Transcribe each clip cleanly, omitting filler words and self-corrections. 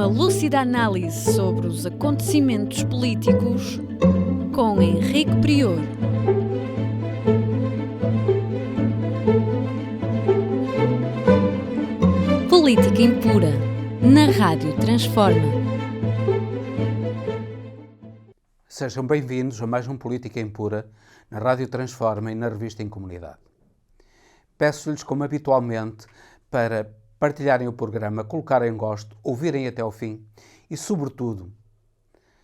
Uma lúcida análise sobre os acontecimentos políticos com Henrique Prior. Política impura, na Rádio Transforma. Sejam bem-vindos a mais um Política Impura, na Rádio Transforma e na Revista em Comunidade. Peço-lhes, como habitualmente, para partilharem o programa, colocarem gosto, ouvirem até ao fim e, sobretudo,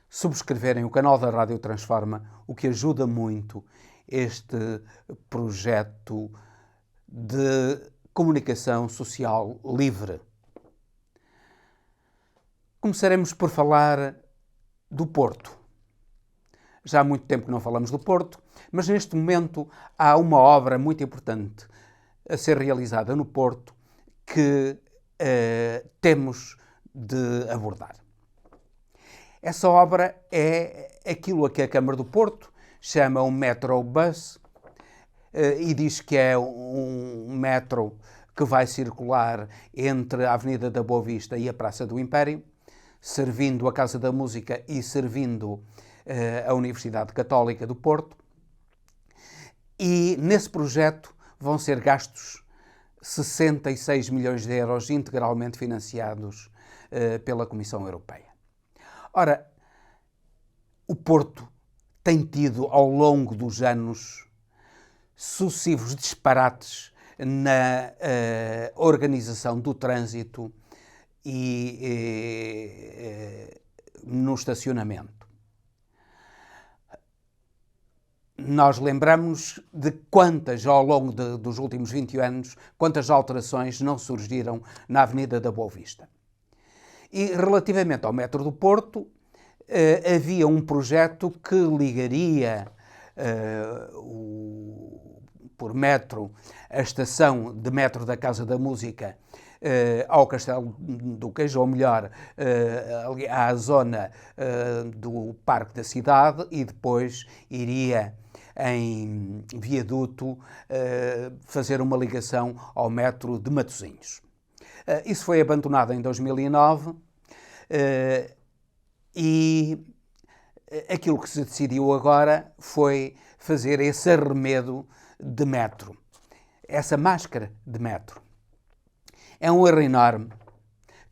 subscreverem o canal da Rádio Transforma, o que ajuda muito este projeto de comunicação social livre. Começaremos por falar do Porto. Já há muito tempo que não falamos do Porto, mas neste momento há uma obra muito importante a ser realizada no Porto que temos de abordar. Essa obra é aquilo a que a Câmara do Porto chama um Metrobus e diz que é um metro que vai circular entre a Avenida da Boa Vista e a Praça do Império, servindo a Casa da Música e servindo a Universidade Católica do Porto. E nesse projeto vão ser gastos 66 milhões de euros integralmente financiados pela Comissão Europeia. Ora, o Porto tem tido ao longo dos anos sucessivos disparates na organização do trânsito e no estacionamento. Nós lembramos de quantas, ao longo dos últimos 20 anos, quantas alterações não surgiram na Avenida da Boa Vista. E relativamente ao metro do Porto, havia um projeto que ligaria por metro a estação de metro da Casa da Música ao Castelo do Queijo, ou melhor, à zona do Parque da Cidade, e depois iria em viaduto fazer uma ligação ao metro de Matosinhos. Isso foi abandonado em 2009 e aquilo que se decidiu agora foi fazer esse arremedo de metro, essa máscara de metro. É um erro enorme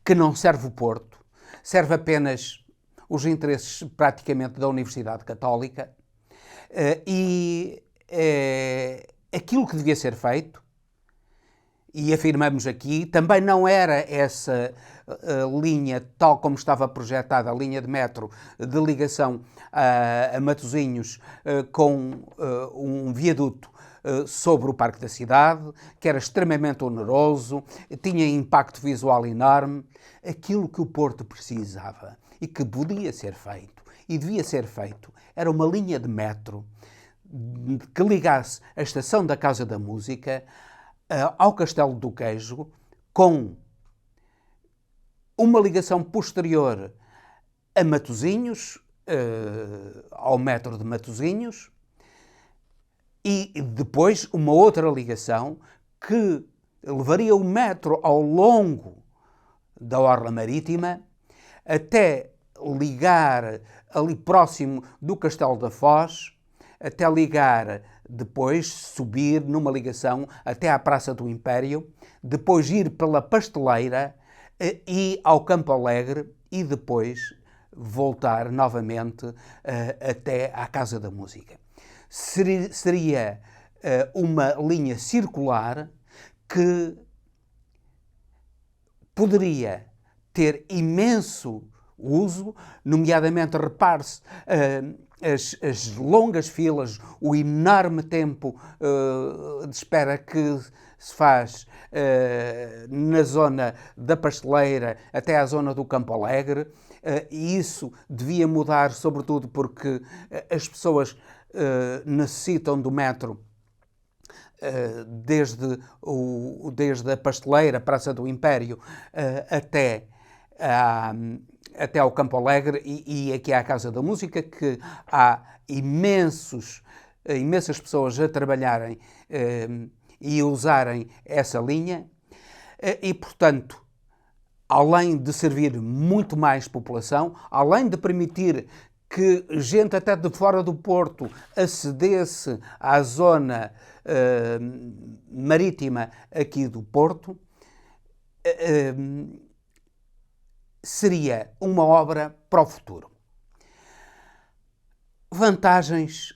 que não serve o Porto, serve apenas os interesses praticamente da Universidade Católica e aquilo que devia ser feito, e afirmamos aqui, também não era essa linha, tal como estava projetada, a linha de metro de ligação a Matosinhos com um viaduto sobre o Parque da Cidade, que era extremamente oneroso, tinha impacto visual enorme. Aquilo que o Porto precisava e que podia ser feito e devia ser feito era uma linha de metro que ligasse a estação da Casa da Música ao Castelo do Queijo, com uma ligação posterior a Matosinhos, ao metro de Matosinhos, e depois uma outra ligação que levaria o metro ao longo da orla marítima até ligar ali próximo do Castelo da Foz, até ligar, depois subir numa ligação até à Praça do Império, depois ir pela Pasteleira e ao Campo Alegre e depois voltar novamente até à Casa da Música. Seria uma linha circular que poderia ter imenso uso, nomeadamente, repare-se, as longas filas, o enorme tempo de espera que se faz na zona da Pasteleira até à zona do Campo Alegre, e isso devia mudar, sobretudo porque as pessoas necessitam do metro desde a Pasteleira, Praça do Império, até ao Campo Alegre e aqui à Casa da Música, que há imensas pessoas a trabalharem e usarem essa linha. E, portanto, além de servir muito mais população, além de permitir que gente até de fora do Porto acedesse à zona marítima aqui do Porto, seria uma obra para o futuro. Vantagens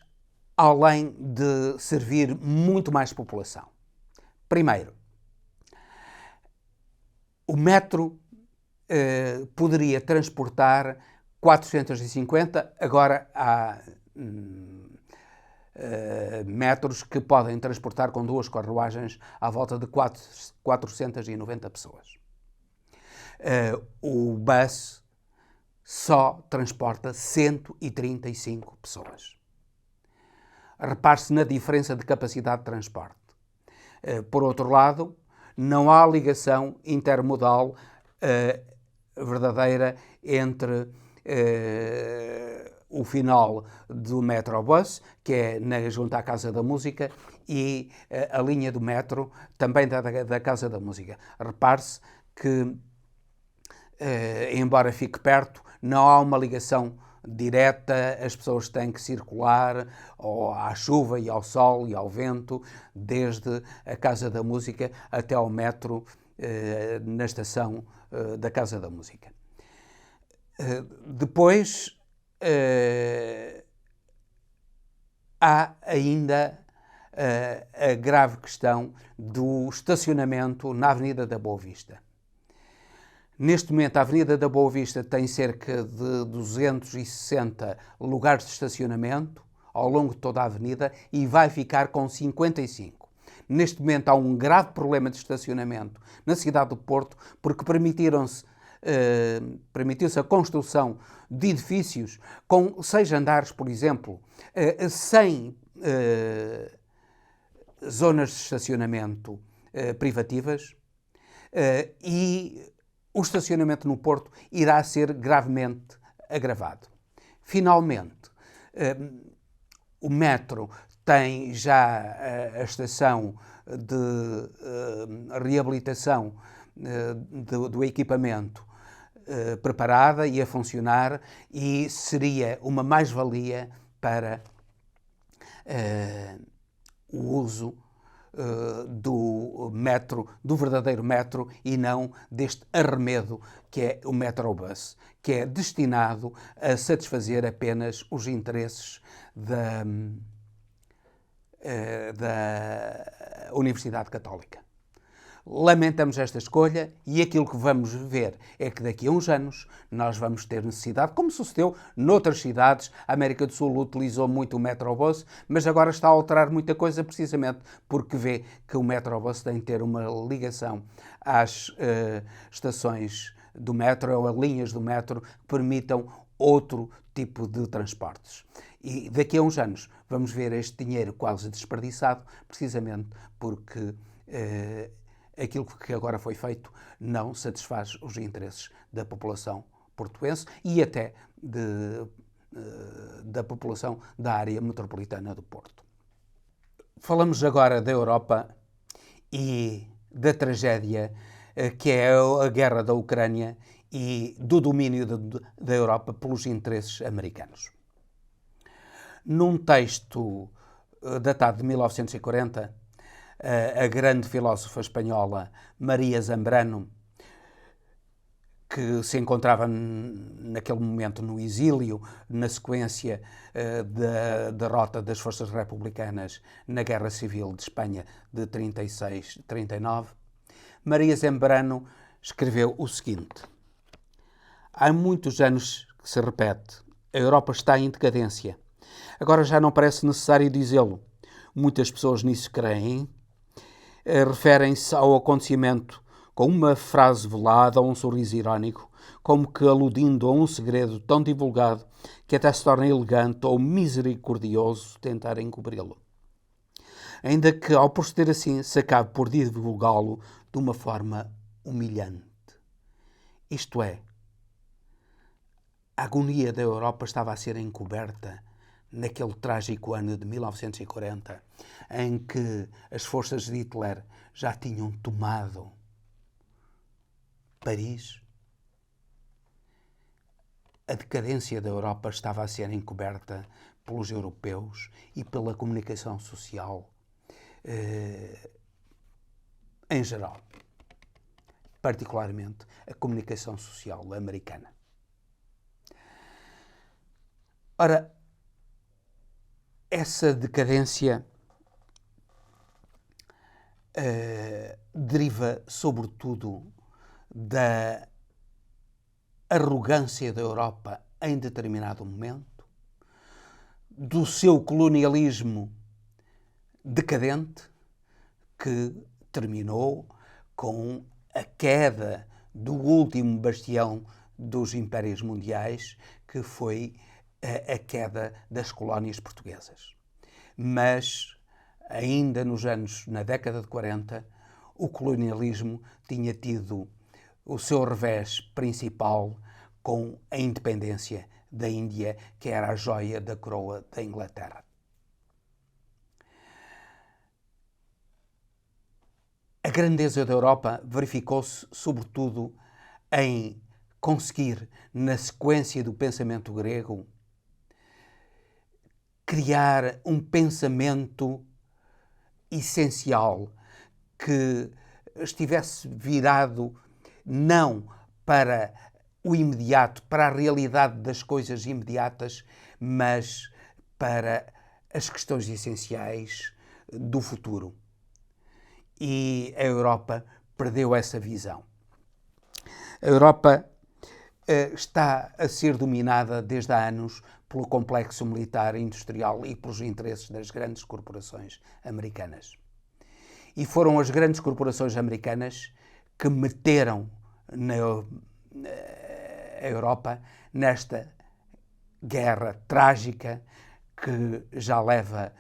além de servir muito mais população. Primeiro, o metro poderia transportar 450, agora há metros que podem transportar com 2 carruagens à volta de 490 pessoas. O bus só transporta 135 pessoas. Repare-se na diferença de capacidade de transporte. Por outro lado, não há ligação intermodal verdadeira entre o final do Metrobus, que é junto à Casa da Música, e a linha do metro, também da Casa da Música. Repare-se que, embora fique perto, não há uma ligação direta, as pessoas têm que circular à chuva e ao sol e ao vento, desde a Casa da Música até ao metro na estação da Casa da Música. Depois há ainda a grave questão do estacionamento na Avenida da Boa Vista. Neste momento, a Avenida da Boa Vista tem cerca de 260 lugares de estacionamento ao longo de toda a avenida e vai ficar com 55. Neste momento há um grave problema de estacionamento na cidade do Porto porque permitiu-se a construção de edifícios com 6 andares, por exemplo, sem zonas de estacionamento privativas e o estacionamento no Porto irá ser gravemente agravado. Finalmente, o metro tem já a estação de reabilitação do equipamento preparada e a funcionar e seria uma mais-valia para o uso do metro, do verdadeiro metro e não deste arremedo que é o Metrobus, que é destinado a satisfazer apenas os interesses da Universidade Católica. Lamentamos esta escolha e aquilo que vamos ver é que daqui a uns anos nós vamos ter necessidade, como sucedeu noutras cidades. A América do Sul utilizou muito o Metrobus, mas agora está a alterar muita coisa precisamente porque vê que o Metrobus tem que ter uma ligação às estações do metro ou a linhas do metro que permitam outro tipo de transportes. E daqui a uns anos vamos ver este dinheiro quase desperdiçado, precisamente porque aquilo que agora foi feito não satisfaz os interesses da população portuense e até da população da área metropolitana do Porto. Falamos agora da Europa e da tragédia que é a guerra da Ucrânia e do domínio da Europa pelos interesses americanos. Num texto datado de 1940, a grande filósofa espanhola Maria Zambrano, que se encontrava naquele momento no exílio, na sequência da derrota das forças republicanas na Guerra Civil de Espanha de 36-39, Maria Zambrano escreveu o seguinte: há muitos anos que se repete, a Europa está em decadência. Agora já não parece necessário dizê-lo. Muitas pessoas nisso creem. Referem-se ao acontecimento com uma frase velada ou um sorriso irónico, como que aludindo a um segredo tão divulgado que até se torna elegante ou misericordioso tentar encobri-lo. Ainda que, ao proceder assim, se acabe por divulgá-lo de uma forma humilhante. Isto é, a agonia da Europa estava a ser encoberta naquele trágico ano de 1940, em que as forças de Hitler já tinham tomado Paris, a decadência da Europa estava a ser encoberta pelos europeus e pela comunicação social em geral, particularmente a comunicação social americana. Ora, essa decadência deriva, sobretudo, da arrogância da Europa em determinado momento, do seu colonialismo decadente, que terminou com a queda do último bastião dos impérios mundiais, que foi a queda das colónias portuguesas. Mas, ainda na década de 40, o colonialismo tinha tido o seu revés principal com a independência da Índia, que era a joia da coroa da Inglaterra. A grandeza da Europa verificou-se, sobretudo, em conseguir, na sequência do pensamento grego, criar um pensamento essencial que estivesse virado não para o imediato, para a realidade das coisas imediatas, mas para as questões essenciais do futuro. E a Europa perdeu essa visão. A Europa está a ser dominada desde há anos pelo complexo militar e industrial e pelos interesses das grandes corporações americanas. E foram as grandes corporações americanas que meteram a Europa nesta guerra trágica que já leva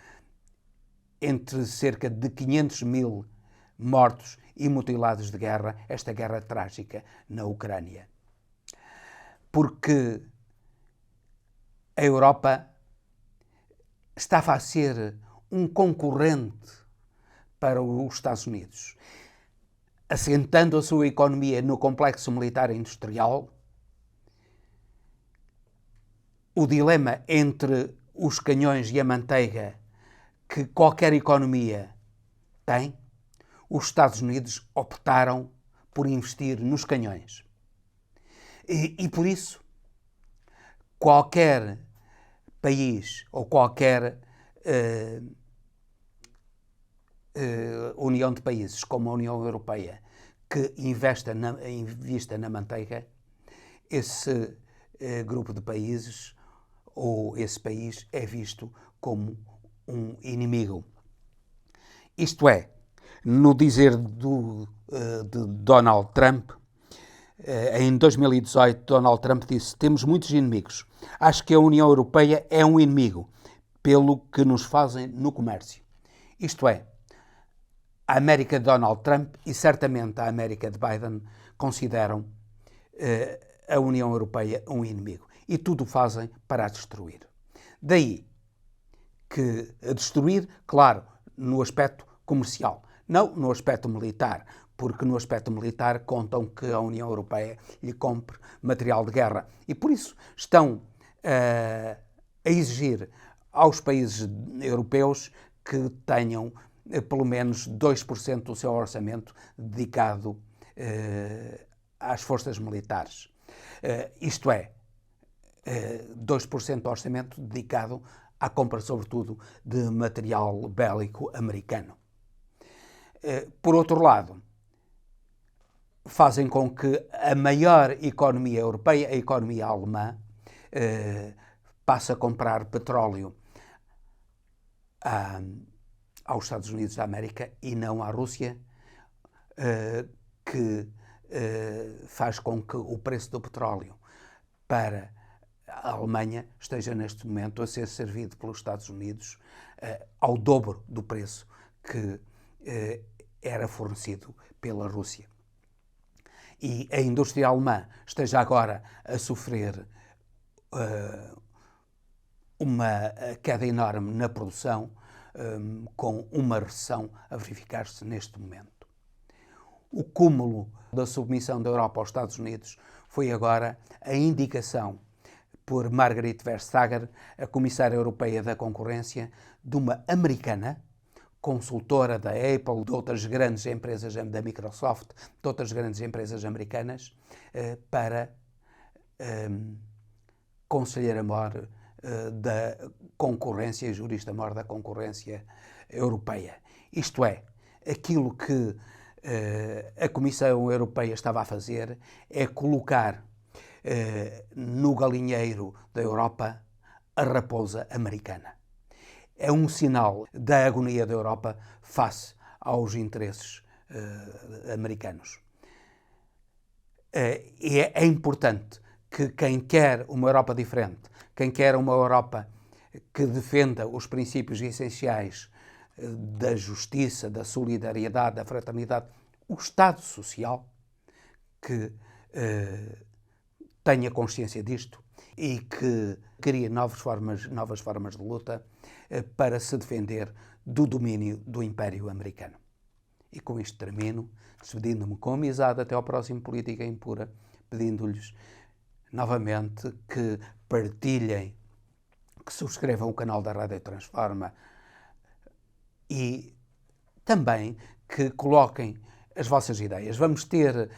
entre cerca de 500 mil mortos e mutilados de guerra, esta guerra trágica na Ucrânia. Porque a Europa estava a ser um concorrente para os Estados Unidos, assentando a sua economia no complexo militar e industrial. O dilema entre os canhões e a manteiga que qualquer economia tem, os Estados Unidos optaram por investir nos canhões. E por isso, qualquer país ou qualquer união de países, como a União Europeia, que invista na manteiga, esse grupo de países ou esse país é visto como um inimigo. Isto é, no dizer de Donald Trump, em 2018, Donald Trump disse: temos muitos inimigos. Acho que a União Europeia é um inimigo, pelo que nos fazem no comércio. Isto é, a América de Donald Trump e certamente a América de Biden consideram a União Europeia um inimigo. E tudo fazem para a destruir. Daí que a destruir, claro, no aspecto comercial, não no aspecto militar, porque no aspecto militar contam que a União Europeia lhe compre material de guerra. E por isso estão a exigir aos países europeus que tenham pelo menos 2% do seu orçamento dedicado às forças militares. Isto é, 2% do orçamento dedicado à compra, sobretudo, de material bélico americano. Por outro lado, fazem com que a maior economia europeia, a economia alemã, passe a comprar petróleo aos Estados Unidos da América e não à Rússia, que faz com que o preço do petróleo para a Alemanha esteja neste momento a ser servido pelos Estados Unidos ao dobro do preço que era fornecido pela Rússia. E a indústria alemã esteja agora a sofrer uma queda enorme na produção, com uma recessão a verificar-se neste momento. O cúmulo da submissão da Europa aos Estados Unidos foi agora a indicação por Margrethe Vestager, a Comissária Europeia da Concorrência, de uma americana, consultora da Apple, de outras grandes empresas, da Microsoft, de outras grandes empresas americanas, para conselheira-mor da concorrência, jurista-mor da concorrência europeia. Isto é, aquilo que a Comissão Europeia estava a fazer é colocar no galinheiro da Europa a raposa americana. É um sinal da agonia da Europa face aos interesses americanos. É importante que quem quer uma Europa diferente, quem quer uma Europa que defenda os princípios essenciais da justiça, da solidariedade, da fraternidade, o Estado Social, que tenha consciência disto e que crie novas formas de luta para se defender do domínio do Império Americano. E com isto termino, despedindo-me com amizade até ao próximo Política Impura, pedindo-lhes novamente que partilhem, que subscrevam o canal da Rádio Transforma e também que coloquem as vossas ideias. Vamos ter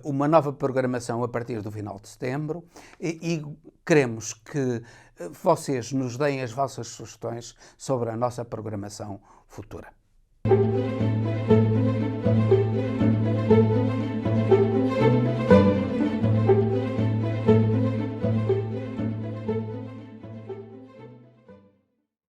uma nova programação a partir do final de setembro e queremos que vocês nos deem as vossas sugestões sobre a nossa programação futura.